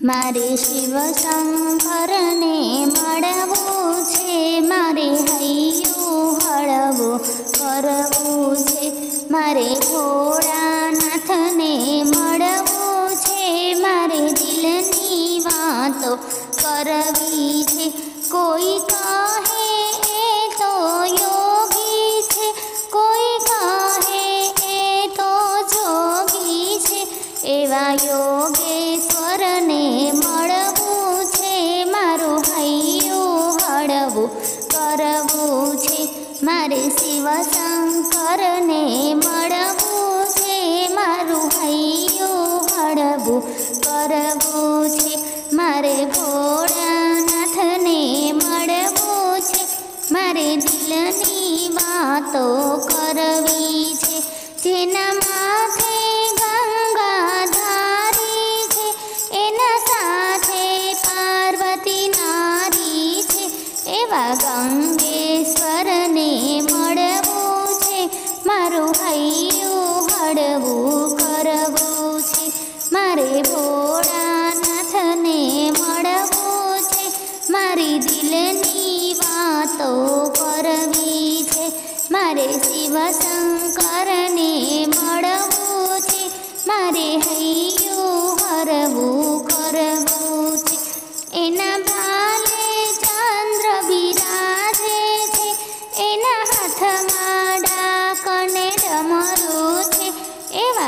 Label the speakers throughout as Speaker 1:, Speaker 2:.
Speaker 1: मारे शिव शंकर ने मळवू छे, मारे हૈયું हळવું करवू छे, मारे भोळानाथ ने मळवू छे, मारे दिलनी वातो करवी छे। कोई कहे ए तो योगी छे, कोई कहे ए तो जोगी छे, एवा योगेश्वर ने मळवू छे, मारू हૈયું हळવું करवू छे। मारे शिव शंकर ने मळवू छे, मारू हૈયું हळવું करवू छे, मारे भोळानाथ ने मळवू छे, मारे दिलनी वातो करवी छे। जेना माथे गंगेश्वर ने मळवू छे, मारू हૈયું हळવું करवू छे, मारे भोळानाथ ने मळवू छे, मारी दिलनी वातो करवी छे। मारे शिव शंकर ने मळवू छे, मारे हૈયું हळવું करवू छे। एना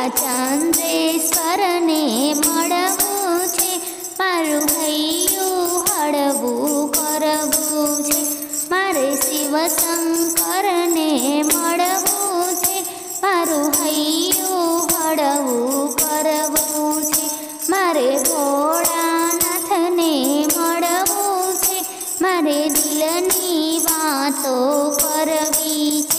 Speaker 1: चंद्रेश्वर ने मळवू छे, मारू हૈયું हळવું करवू छे। मारे शिव शंकर ने मळवू छे, मारू हૈયું हळવું करवू छे, मारे भोळानाथ ने मळवू छे, मारे दिलनी वातो करवी छे।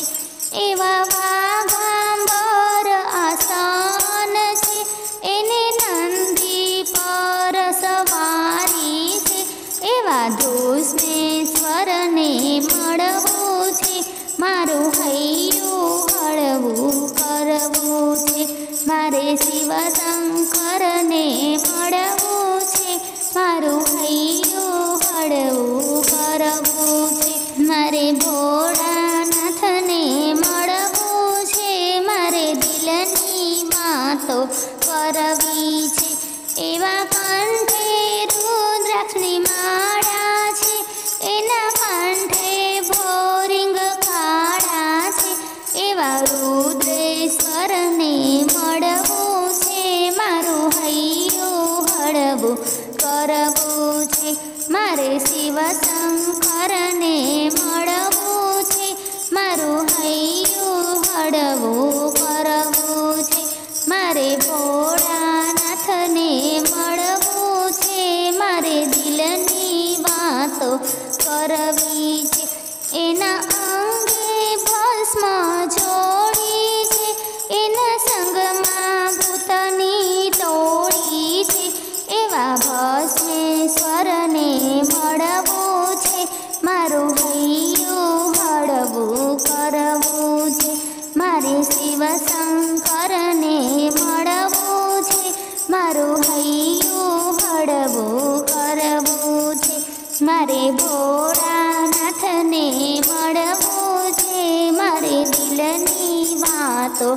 Speaker 1: एवा धूष्णेश्वर ने मळवू छे, मारू हૈયું हळવું करवू छे, मारे शिव शंकर ने मळवू छे, मारू हૈયું हळવું करवू छे, मारे भोळानाथ ने मळवू छे, मारे दिलनी वातो करवी छे। एवा कंठे रुद्राक्षनी माळा छे, एना कंठे भोरिंग काळा छे, एवा रुद्रेश्वर ने मळवू छे, मारू हૈયું हळવું करवू छे, मारे शिव शंकर ने मळवू छे, मारू हૈયું हळવું करवू छे, मारे भोळानाथ ने मळवू छे, मारे दिलनी वातो करवी छे। एना अंगे भस्म जोड़ी छे, एना संगमा भूतनी टोळी छे, एवा भस्मेश्वर ने मळवू छे, मारू हૈયું हळવું करवू छे, मारे शिव शंकर ने मळवू छे, मारू हૈયું हळવું करवू छे, मारे भोळानाथ ने मळवू छे, मारे दिलनी वातो